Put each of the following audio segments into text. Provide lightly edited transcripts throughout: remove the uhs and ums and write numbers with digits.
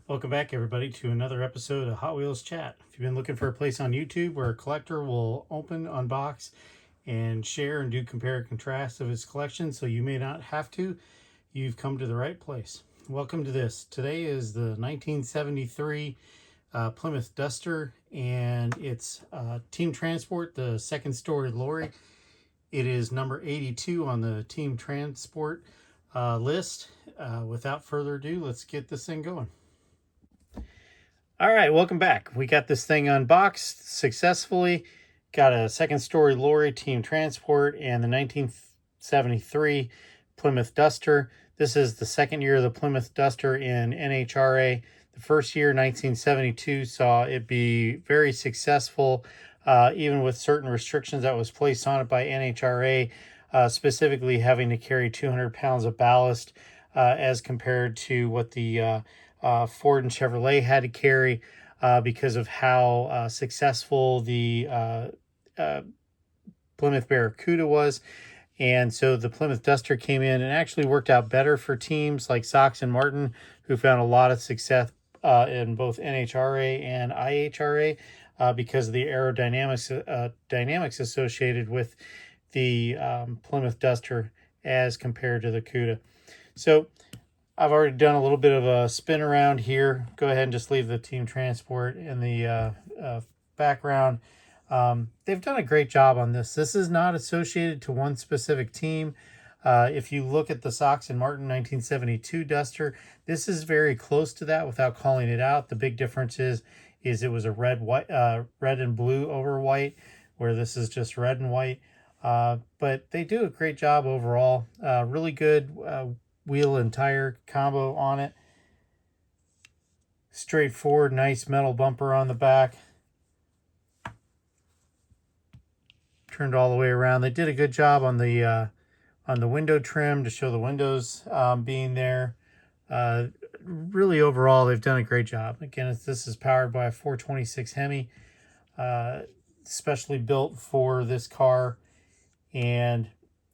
Welcome back, everybody, to another episode of Hot Wheels Chat. If you've been looking for a place on YouTube where a collector will open, unbox, and share and do compare and contrast of his collection so you may not have to, you've come to the right place. Welcome to this. Today is the 1973 Plymouth Duster, and it's Team Transport, the second story lorry. It is number 82 on the Team Transport list. Without further ado, let's get this thing going. All right, welcome back. We got this thing unboxed successfully. Got a second story lorry, Team Transport, and the 1973 Plymouth Duster. This is the second year of the Plymouth Duster in NHRA. The first year, 1972, saw it be very successful, even with certain restrictions that was placed on it by NHRA, specifically having to carry 200 pounds of ballast as compared to what the Ford and Chevrolet had to carry because of how successful the Plymouth Barracuda was. And so the Plymouth Duster came in and actually worked out better for teams like Sox and Martin, who found a lot of success in both NHRA and IHRA because of the aerodynamics dynamics associated with the Plymouth Duster as compared to the Cuda. So I've already done a little bit of a spin around here. Go ahead and just leave the Team Transport in the background. They've done a great job on this. This is not associated to one specific team. If you look at the Sox and Martin 1972 Duster, this is very close to that without calling it out. The big difference is it was a red and blue over white, where this is just red and white. But they do a great job overall. Really good wheel and tire combo on it. Straightforward, nice metal bumper on the back. Turned all the way around. They did a good job on the window trim to show the windows being there. Really overall, they've done a great job. Again, this is powered by a 426 Hemi, specially built for this car, and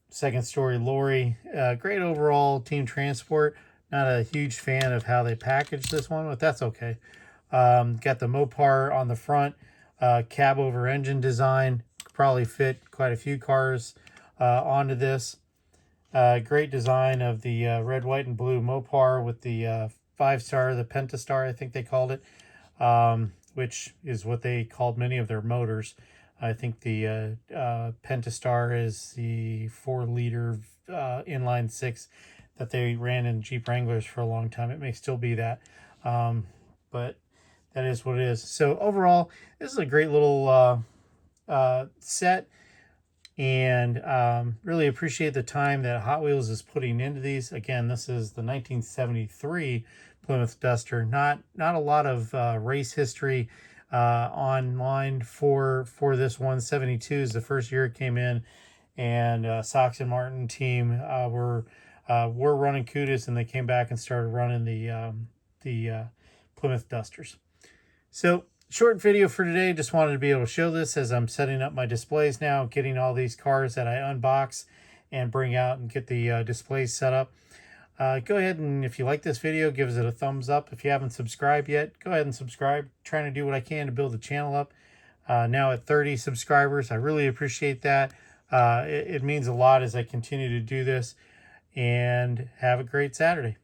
second story lorry. Great overall Team Transport. Not a huge fan of how they packaged this one, but that's okay. Got the Mopar on the front, cab over engine design. Probably fit quite a few cars onto this. Great design of the red, white, and blue Mopar with the 5-star, the Pentastar, I think they called it, which is what they called many of their motors. I think the Pentastar is the 4-liter inline 6 that they ran in Jeep Wranglers for a long time. It may still be that, but that is what it is. So overall, this is a great little set, and really appreciate the time that Hot Wheels is putting into these. Again, this is the 1973 Plymouth Duster. Not a lot of race history online for this 172 is the first year it came in, and Sox and Martin team were running Cudas, and they came back and started running the Plymouth Dusters. So short video for today. Just wanted to be able to show this as I'm setting up my displays now, getting all these cars that I unbox and bring out and get the displays set up. Go ahead and, if you like this video, give it a thumbs up. If you haven't subscribed yet, go ahead and subscribe. Trying to do what I can to build the channel up. Now at 30 subscribers. I really appreciate that. It means a lot as I continue to do this. And have a great Saturday.